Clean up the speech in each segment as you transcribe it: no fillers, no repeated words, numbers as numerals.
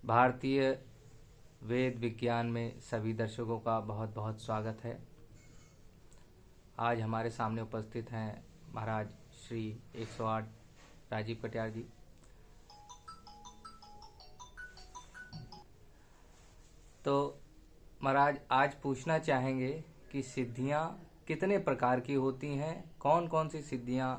भारतीय वेद विज्ञान में सभी दर्शकों का बहुत बहुत स्वागत है। आज हमारे सामने उपस्थित हैं महाराज श्री 108 राजीव कटियार जी। तो महाराज आज पूछना चाहेंगे कि सिद्धियां कितने प्रकार की होती हैं, कौन कौन सी सिद्धियां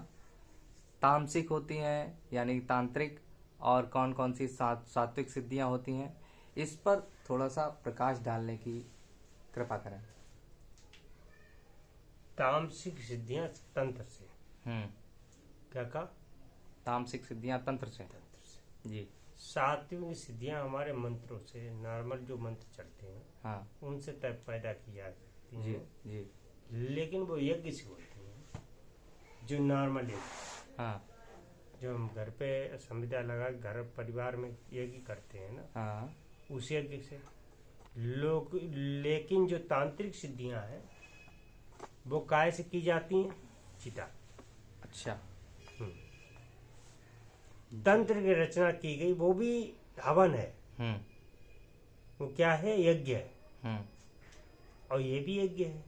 तामसिक होती हैं यानी तांत्रिक, और कौन कौन सी सात्विक सिद्धियां होती हैं। इस पर थोड़ा सा प्रकाश डालने की कृपा करें। तामसिक सिद्धियां तंत्र से। क्या कहा? तामसिक सिद्धियां तंत्र से जी। सात्विक सिद्धियां हमारे मंत्रों से, नॉर्मल जो मंत्र चलते हैं हाँ उनसे तब पैदा की जा सकती जी हैं। जी। लेकिन वो यज्ञ से होती हैं, जो नॉर्मल यज्ञ, हाँ जो हम घर पे संविदा लगा घर परिवार में यज्ञ करते हैं ना, हाँ उस यज्ञ से लोग। लेकिन जो तांत्रिक सिद्धियां हैं वो काय से की जाती हैं? चिता। अच्छा। तंत्र की रचना की गई, वो भी हवन है। वो क्या है? यज्ञ है। और ये भी यज्ञ है।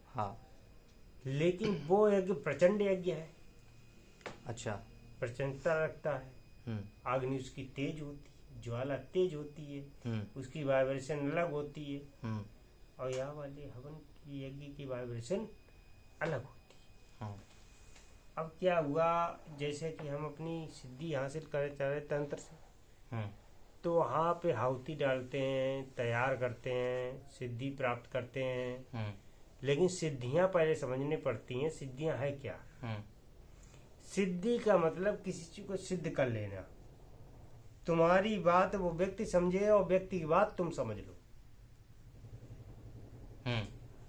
हाँ। लेकिन वो यज्ञ प्रचंड यज्ञ है। अच्छा। प्रचंडता रखता है। अग्नि उसकी तेज होती है, ज्वाला तेज होती है, उसकी वाइब्रेशन अलग होती है। और यहाँ वाले हवन की यज्ञ की वाइब्रेशन अलग होती है। अब क्या हुआ, जैसे कि हम अपनी सिद्धि हासिल करना चाह रहे तंत्र से, तो वहाँ पे आहुति डालते हैं, तैयार करते हैं, सिद्धि प्राप्त करते हैं। लेकिन सिद्धियां पहले समझनी पड़ती हैं। सिद्धियां है क्या? सिद्धि का मतलब किसी चीज को सिद्ध कर लेना। तुम्हारी बात वो व्यक्ति समझे और व्यक्ति की बात तुम समझ लो।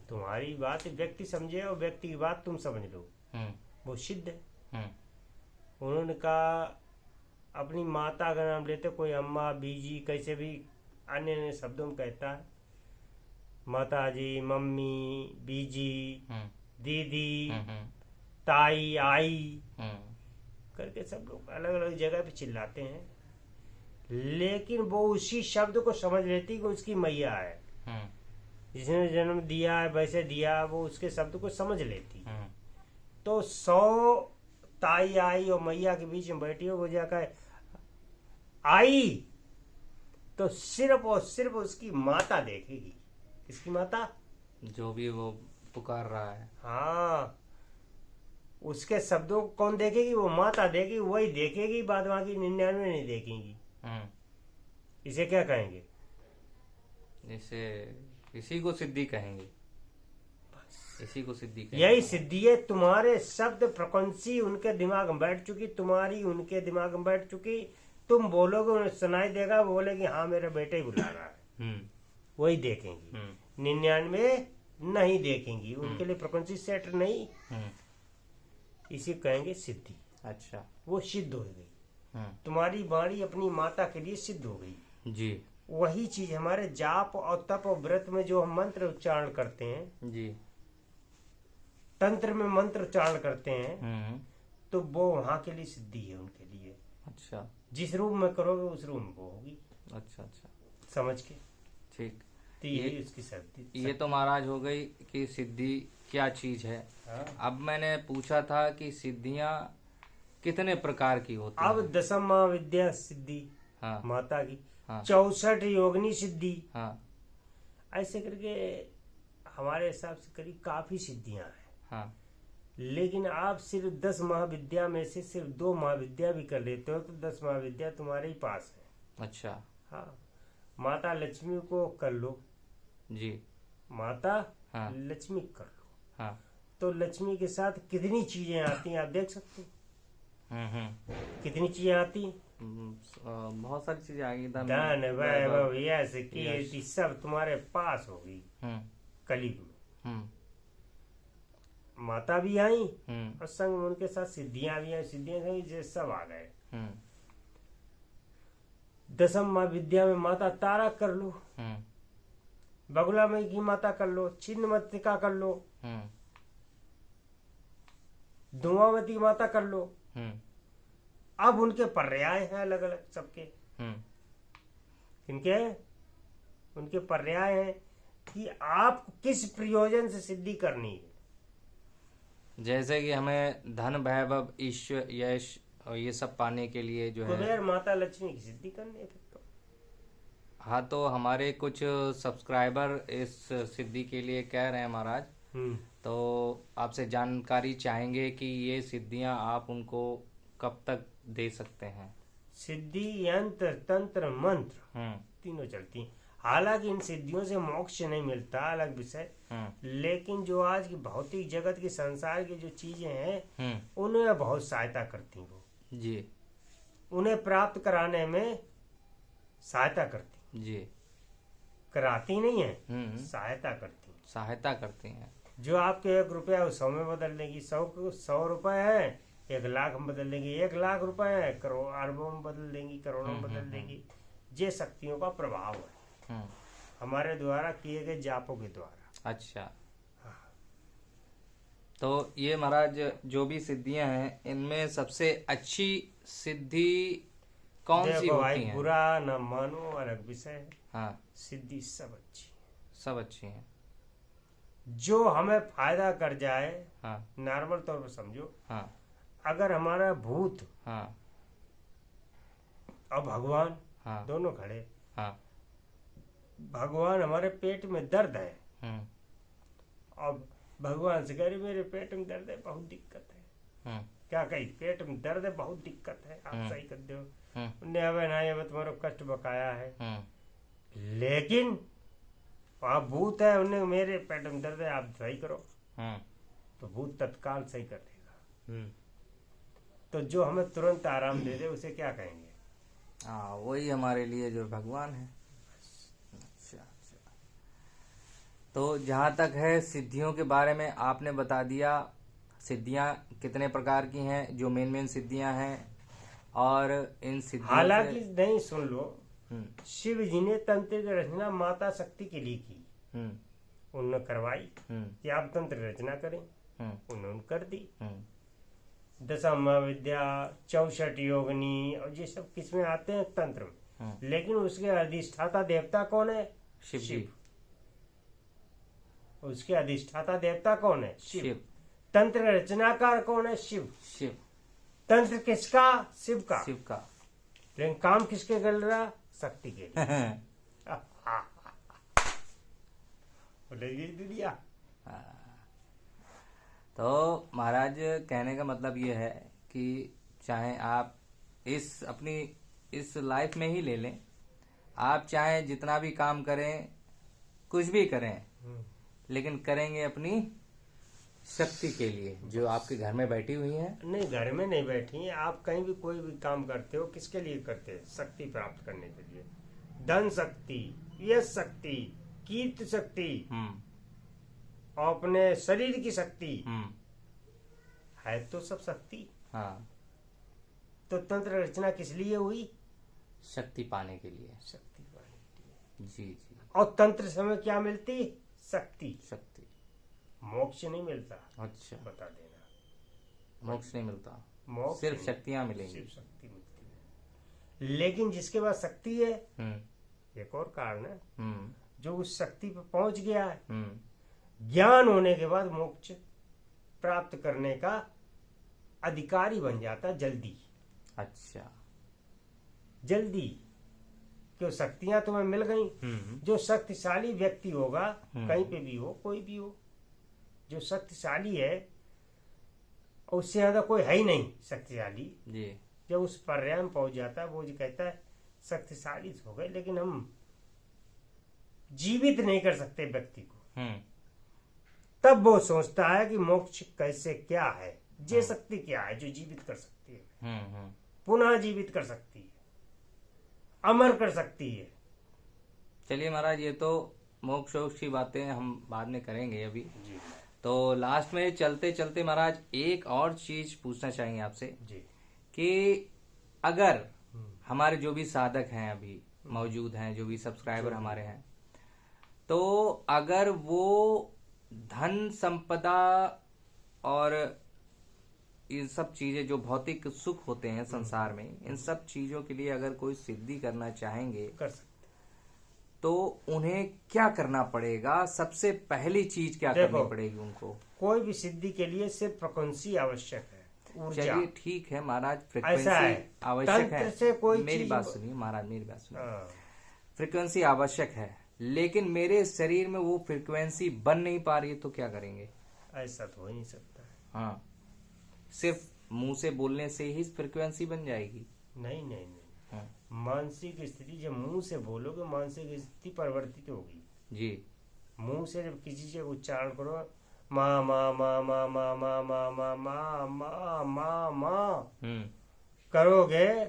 तुम्हारी बात व्यक्ति समझे और व्यक्ति की बात तुम समझ लो, वो सिद्ध है। उन्होंने कहा, अपनी माता का नाम लेते, कोई अम्मा, बीजी, कैसे भी अन्य अन्य शब्दों में कहता है, माता जी, मम्मी, बीजी, दीदी, ताई, आई करके सब लोग अलग अलग जगह पे चिल्लाते हैं। लेकिन वो उसी शब्द को समझ लेती कि उसकी मैया है, जिसने जन्म दिया है वैसे दिया, वो उसके शब्द को समझ लेती। तो 100 ताई आई और मैया के बीच में बैठी हो, वो जाकर आई तो सिर्फ और सिर्फ उसकी माता देखेगी। किसकी माता? जो भी वो पुकार रहा है। हाँ, उसके शब्दों को कौन देखेगी? वो माता देखेगी, वही देखेगी, बाद बाकी 99 नहीं देखेंगी। इसे क्या कहेंगे? जैसे इसी को सिद्धि कहेंगे। इसी को सिद्धि कहेंगे। यही सिद्धि है। तुम्हारे शब्द फ्रिक्वेंसी उनके दिमाग में बैठ चुकी, तुम्हारी उनके दिमाग में बैठ चुकी। तुम बोलोगे, उन्हें सुनाई देगा, बोलेगी हाँ मेरा बेटा ही बुला रहा है। वही देखेंगी। 99 नहीं देखेंगी, उनके लिए फ्रिक्वेंसी सेट नहीं। इसी कहेंगे सिद्धि। अच्छा। वो सिद्ध हो गई। तुम्हारी वाणी अपनी माता के लिए सिद्ध हो गई जी। वही चीज हमारे जाप और तप और व्रत में जो हम मंत्र उच्चारण करते हैं जी, तंत्र में मंत्र उच्चारण करते हैं, तो वो वहां के लिए सिद्धि है उनके लिए। अच्छा। जिस रूप में करोगे उस रूप में वो होगी। अच्छा अच्छा, समझ के? ठीक। तो यही उसकी सिद्धि। ये तो महाराज हो गई कि सिद्धि क्या चीज है। हाँ? अब मैंने पूछा था कि सिद्धियां कितने प्रकार की होती अब हैं। 10 महाविद्या सिद्धि। हाँ माता की। हाँ 64 योगिनी सिद्धि। हाँ ऐसे करके हमारे हिसाब से करीब काफी सिद्धियां हैं। हाँ। लेकिन आप सिर्फ 10 महाविद्या में से सिर्फ 2 महाविद्या भी कर लेते हो तो 10 महाविद्या तुम्हारे ही पास है। अच्छा। हाँ, माता लक्ष्मी को कर लो जी। माता हाँ लक्ष्मी कर लो, हाँ। तो लक्ष्मी के साथ कितनी चीजें आती हैं आप देख सकते हो। कितनी चीजें आती हैं? बहुत सारी चीजें आ गई। धन, वैभव, यश, कीर्ति सब तुम्हारे पास होगी। कलयुग में माता भी आई और संग में उनके साथ सिद्धियां भी आई। सिद्धियां जो सब आ गए। 10वीं महाविद्या में माता तारा कर लो, बगुला मई की माता कर लो, छिन्नमस्तिका कर लो, धुआंवती माता कर लो। अब उनके पर्याय हैं अलग अलग सबके। किनके हैं? उनके पर्याय हैं कि आपको किस प्रयोजन से सिद्धि करनी है। जैसे कि हमें धन, वैभव, ईश्वर, यश और ये सब पाने के लिए जो है, कुबेर माता लक्ष्मी की सिद्धि करनी है फिर तो। हाँ, तो हमारे कुछ सब्सक्राइबर इस सिद्धि के लिए कह रहे हैं महाराज, तो आपसे जानकारी चाहेंगे कि ये सिद्धियां आप उनको कब तक दे सकते हैं। सिद्धि, यंत्र, तंत्र, मंत्र तीनों चलती हैं। हालांकि इन सिद्धियों से मोक्ष नहीं मिलता, अलग विषय, लेकिन जो आज की भौतिक जगत की, संसार की जो चीजें हैं उन्हें बहुत सहायता करती हैं वो जी, उन्हें प्राप्त कराने में सहायता करती जी, कराती नहीं है, सहायता करती हैं। सहायता करती हैं। जो आपके 1 रुपया 100 में बदल देंगी, 100 रुपए है 1 लाख में बदल देंगी, 1 लाख रुपए है करोड़ अरबों में बदल देंगी, करोड़ों में बदल देंगी। ये शक्तियों का प्रभाव है हमारे द्वारा किए गए जापों के द्वारा। अच्छा, तो ये महाराज जो भी सिद्धियां हैं, इनमें सबसे अच्छी सिद्धि कौन सी देखो होती भाई, है? बुरा न मानो, अलग विषय है। हाँ, सिद्धि सब अच्छी, सब अच्छी हैं। जो हमें फायदा कर जाए। हाँ, नॉर्मल तौर पर समझो, हाँ, अगर हमारा भूत हाँ, और भगवान हाँ, दोनों खड़े, हाँ, भगवान हमारे पेट में दर्द है और भगवान से कह रही मेरे पेट में दर्द है, बहुत दिक्कत है। क्या कही? पेट में दर्द है, बहुत दिक्कत है, आप सही कर दो। उन्हें अब ना अब तुम्हारा कष्ट बकाया है, लेकिन आप भूत है, उन्हें मेरे पेट में दर्द है, आप सही करो, तो भूत तत्काल सही कर देगा। तो जो हमें तुरंत आराम दे दे उसे क्या कहेंगे? हाँ, वही हमारे लिए जो भगवान है। अच्छा, अच्छा। तो जहाँ तक है सिद्धियों के बारे में आपने बता दिया, सिद्धियाँ कितने प्रकार की हैं, जो मेन सिद्धियाँ हैं, और इन सिद्धियों हालांकि नहीं, सुन लो, शिव जी ने तंत्र की रचना माता शक्ति के लिए की, उन्होंने करवाई कि आप तंत्र रचना करें, उन्होंने कर दी। दशम विद्या, 64 योगिनी और ये सब किसमें आते हैं? तंत्र में। लेकिन उसके अधिष्ठाता देवता कौन है? शिव। उसके अधिष्ठाता देवता कौन है? शिव। तंत्र रचनाकार कौन है? शिव। शिव। तंत्र किसका? शिव का। शिव का। लेकिन काम किसके कर रहा? शक्ति के लिए। बोलेगी दुनिया। तो महाराज कहने का मतलब ये है कि चाहे आप अपनी इस लाइफ में ही ले लें, आप चाहे जितना भी काम करें, कुछ भी करें, लेकिन करेंगे अपनी शक्ति के लिए, जो आपके घर में बैठी हुई है। नहीं, घर में नहीं बैठी है, आप कहीं भी कोई भी काम करते हो, किसके लिए करते हैं? शक्ति प्राप्त करने के लिए। धन शक्ति, यश शक्ति, कीर्ति शक्ति, अपने शरीर की शक्ति है, तो सब शक्ति। हाँ, तो तंत्र रचना किस लिए हुई? शक्ति पाने के लिए। शक्ति पाने के लिए। जी जी। और तंत्र समय क्या मिलती? शक्ति। शक्ति। मोक्ष नहीं मिलता। अच्छा, बता देना, मोक्ष नहीं मिलता, मोक्ष सिर्फ शक्तियां मिलेंगी। सिर्फ शक्ति मिलती है। लेकिन जिसके पास शक्ति है, एक और कारण है, जो उस शक्ति पर पहुंच गया है, ज्ञान होने के बाद मोक्ष प्राप्त करने का अधिकारी बन जाता जल्दी। अच्छा, जल्दी, क्यों? शक्तियां तुम्हें मिल गई। जो शक्तिशाली व्यक्ति होगा, कहीं पे भी हो, कोई भी हो, जो शक्तिशाली है, उससे ज्यादा कोई है ही नहीं शक्तिशाली जी। जब उस पर्याय में पहुंच जाता है, वो जो कहता है शक्तिशाली हो गए, लेकिन हम जीवित नहीं कर सकते व्यक्ति को। तब वो सोचता है कि मोक्ष कैसे, क्या है, ये शक्ति क्या है जो जीवित कर सकती है, पुनः जीवित कर सकती है, अमर कर सकती है। चलिए महाराज, ये तो मोक्ष की बातें हम बाद में करेंगे अभी जी। तो लास्ट में चलते चलते महाराज एक और चीज पूछना चाहेंगे आपसे जी। कि अगर हमारे जो भी साधक हैं अभी मौजूद हैं, जो भी सब्सक्राइबर हमारे हैं, तो अगर वो धन संपदा और इन सब चीजें जो भौतिक सुख होते हैं संसार में, इन सब चीजों के लिए अगर कोई सिद्धि करना चाहेंगे, कर सकते, तो उन्हें क्या करना पड़ेगा? सबसे पहली चीज क्या देखो, करनी पड़ेगी उनको? कोई भी सिद्धि के लिए सिर्फ फ्रिक्वेंसी आवश्यक है, ऊर्जा। चलिए ठीक है महाराज, ऐसा फ्रिक्वेंसी है, आवश्यक तंत्र है। से कोई मेरी चीज बात सुनिए महाराज, मेरी बात सुनिए। हाँ, फ्रिक्वेंसी आवश्यक है, लेकिन मेरे शरीर में वो फ्रिक्वेंसी बन नहीं पा रही है, तो क्या करेंगे? ऐसा तो हो ही नहीं सकता है। हाँ, सिर्फ मुंह से बोलने से ही फ्रिक्वेंसी बन जाएगी? नहीं नहीं नहीं, हाँ, मानसिक स्थिति जब मुंह से बोलोगे मानसिक स्थिति परिवर्तित होगी। जी। मुंह से जब किसी से उच्चारण करो, माँ माँ माँ माँ माँ माँ माँ माँ माँ माँ माँ माँ करोगे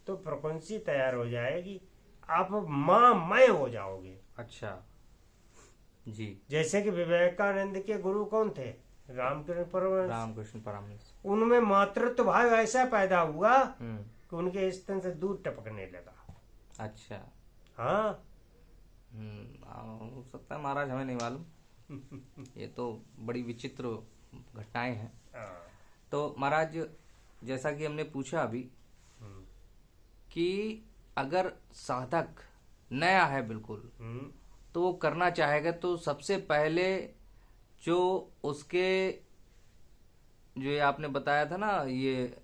तो फ्रिक्वेंसी तैयार हो जाएगी, आप माँ मय हो जाओगे। अच्छा जी। जैसे कि विवेकानंद के गुरु कौन थे? रामकृष्ण परमहंस। रामकृष्ण परमहंस। उनमें मातृत्व भाव ऐसा पैदा हुआ कि उनके स्तन से दूध टपकने लगा। अच्छा। हाँ, हो सकता है महाराज, हमें नहीं मालूम। ये तो बड़ी विचित्र घटनाएं हैं। हाँ। तो महाराज, जैसा कि हमने पूछा अभी कि अगर साधक नया है बिल्कुल, तो वो करना चाहेगा, तो सबसे पहले जो उसके, जो ये आपने बताया था ना, ये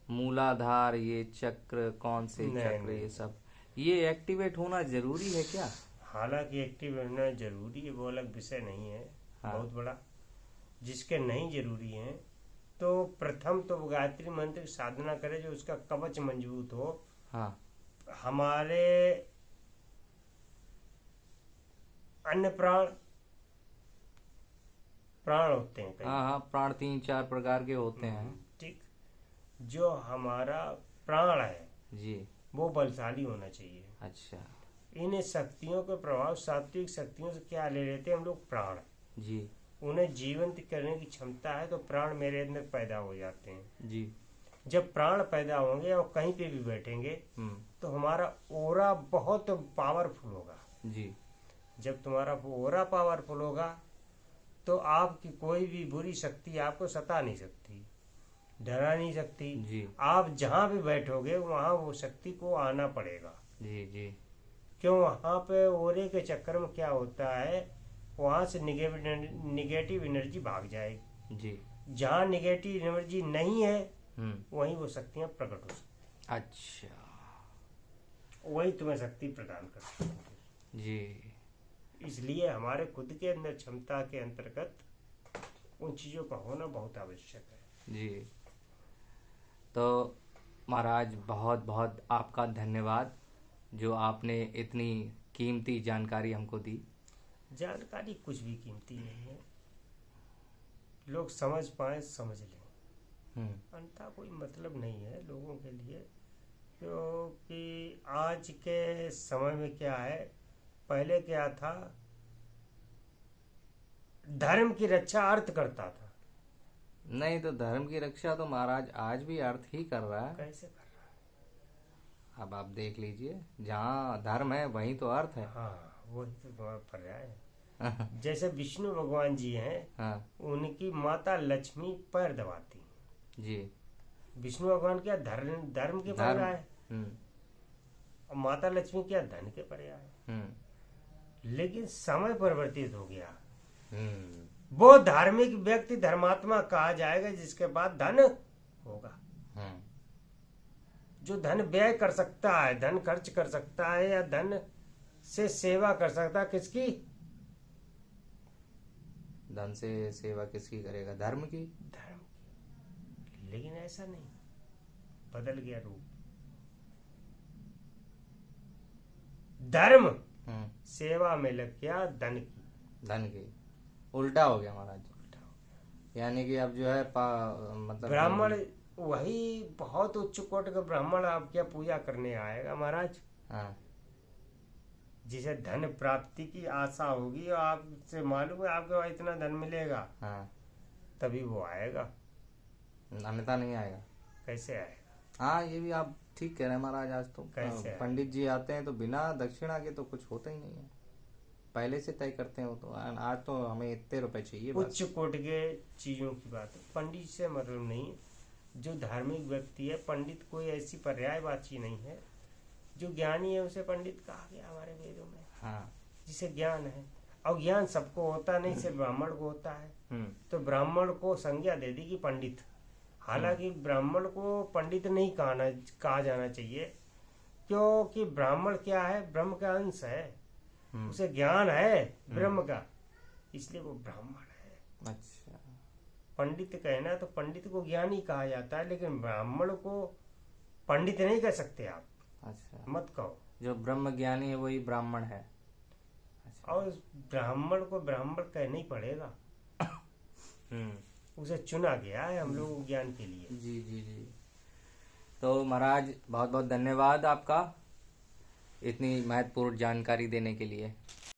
मूलाधार, ये चक्र, कौन से चक्र, ये सब, ये एक्टिवेट होना जरूरी है क्या? हालांकि एक्टिव होना जरूरी है, वो अलग विषय नहीं है। हाँ। बहुत बड़ा। जिसके नहीं जरूरी है तो प्रथम तो वो गायत्री मंत्र की साधना करे, जो उसका कवच मजबूत हो। हाँ। हमारे अन्य प्राण होते हैं कई। हाँ, प्राण 3-4 प्रकार के होते हैं। ठीक। जो हमारा प्राण है जी। वो बलशाली होना चाहिए। अच्छा इन शक्तियों के प्रभाव, सात्विक शक्तियों से क्या ले लेते हैं हम लोग? प्राण। जी। उन्हें जीवंत करने की क्षमता है, तो प्राण मेरे अंदर पैदा हो जाते हैं। जी। जब प्राण पैदा होंगे और कहीं पे भी बैठेंगे तो हमारा ओरा बहुत पावरफुल होगा। जी। जब तुम्हारा ओरा पावरफुल होगा तो आपकी कोई भी बुरी शक्ति आपको सता नहीं सकती, डरा नहीं सकती। जी। आप जहाँ भी बैठोगे वहाँ वो शक्ति को आना पड़ेगा। जी। जी। क्यों? वहाँ पे ओरे के चक्कर में क्या होता है, वहाँ से निगेटिव एनर्जी भाग जाएगी। जी। जहाँ निगेटिव एनर्जी नहीं है वहीं वो शक्तियाँ प्रकट हो सकती। अच्छा। वही तुम्हें शक्ति प्रदान कर सकती। जी। इसलिए हमारे खुद के अंदर क्षमता के अंतर्गत उन चीजों का होना बहुत आवश्यक है। जी। तो महाराज, बहुत बहुत आपका धन्यवाद, जो आपने इतनी कीमती जानकारी हमको दी। जानकारी कुछ भी कीमती नहीं है, लोग समझ पाए समझ लें, अन्यथा कोई मतलब नहीं है लोगों के लिए। क्योंकि आज के समय में क्या है, पहले क्या था, धर्म की रक्षा अर्थ करता था। नहीं, तो धर्म की रक्षा तो महाराज आज भी अर्थ ही कर रहा है। कैसे कर रहा है? अब आप देख लीजिए, जहाँ धर्म है वहीं तो अर्थ है। हाँ, वही तो तुम्हारा पर्याय है। जैसे विष्णु भगवान जी हैं, हाँ। उनकी माता लक्ष्मी पैर दबाती हैं। जी। विष्णु भगवान क्या धर्म के पर्याय है, और माता लक्ष्मी क्या धन के पर्याय है। लेकिन समय परिवर्तित हो गया। वो धार्मिक व्यक्ति धर्मात्मा कहा जाएगा जिसके पास धन होगा। जो धन व्यय कर सकता है, धन खर्च कर सकता है, या धन से सेवा कर सकता है। किसकी? धन से सेवा किसकी करेगा? धर्म की। धर्म की। लेकिन ऐसा नहीं, बदल गया रूप। धर्म सेवा में लग गया धन की। धन की उल्टा हो गया महाराज। यानी कि अब जो है मतलब ब्राह्मण, वही बहुत उच्च कोटि का ब्राह्मण आप क्या पूजा करने आएगा महाराज? हाँ। जिसे धन प्राप्ति की आशा होगी और आपसे मालूम है आपके वहां इतना धन मिलेगा, हाँ, तभी वो आएगा, अन्यथा नहीं आएगा। कैसे आएगा? हाँ, ये भी आप ठीक कह रहे हैं महाराज। आज तो कैसे पंडित जी आते हैं तो बिना दक्षिणा के तो कुछ होता ही नहीं है, पहले से तय करते हैं वो तो। आज तो हमें इतने रुपए चाहिए। उच्च कोटि के चीजों की बात है, पंडित से मतलब नहीं। जो धार्मिक व्यक्ति है, पंडित कोई ऐसी पर्यायवाची नहीं है। जो ज्ञानी है उसे पंडित कहा गया हमारे वेदों में। हाँ। जिसे ज्ञान है, और ज्ञान सबको होता नहीं, सिर्फ ब्राह्मण को होता है। तो ब्राह्मण को संज्ञा दे दी कि पंडित। हालांकि ब्राह्मण को पंडित नहीं कहा जाना चाहिए, क्योंकि ब्राह्मण क्या है, ब्रह्म का अंश है, उसे ज्ञान है ब्रह्म का, इसलिए वो ब्राह्मण है। अच्छा। पंडित कहना तो पंडित को ज्ञानी कहा जाता है, लेकिन ब्राह्मण को पंडित नहीं कह सकते आप। अच्छा, मत कहो। जो ब्रह्म ज्ञानी है वही ब्राह्मण है। अच्छा। और ब्राह्मण को ब्राह्मण कहना ही पड़ेगा। उसे चुना गया है हम लोगों ज्ञान के लिए। जी जी जी। तो महाराज बहुत बहुत धन्यवाद आपका इतनी महत्वपूर्ण जानकारी देने के लिए।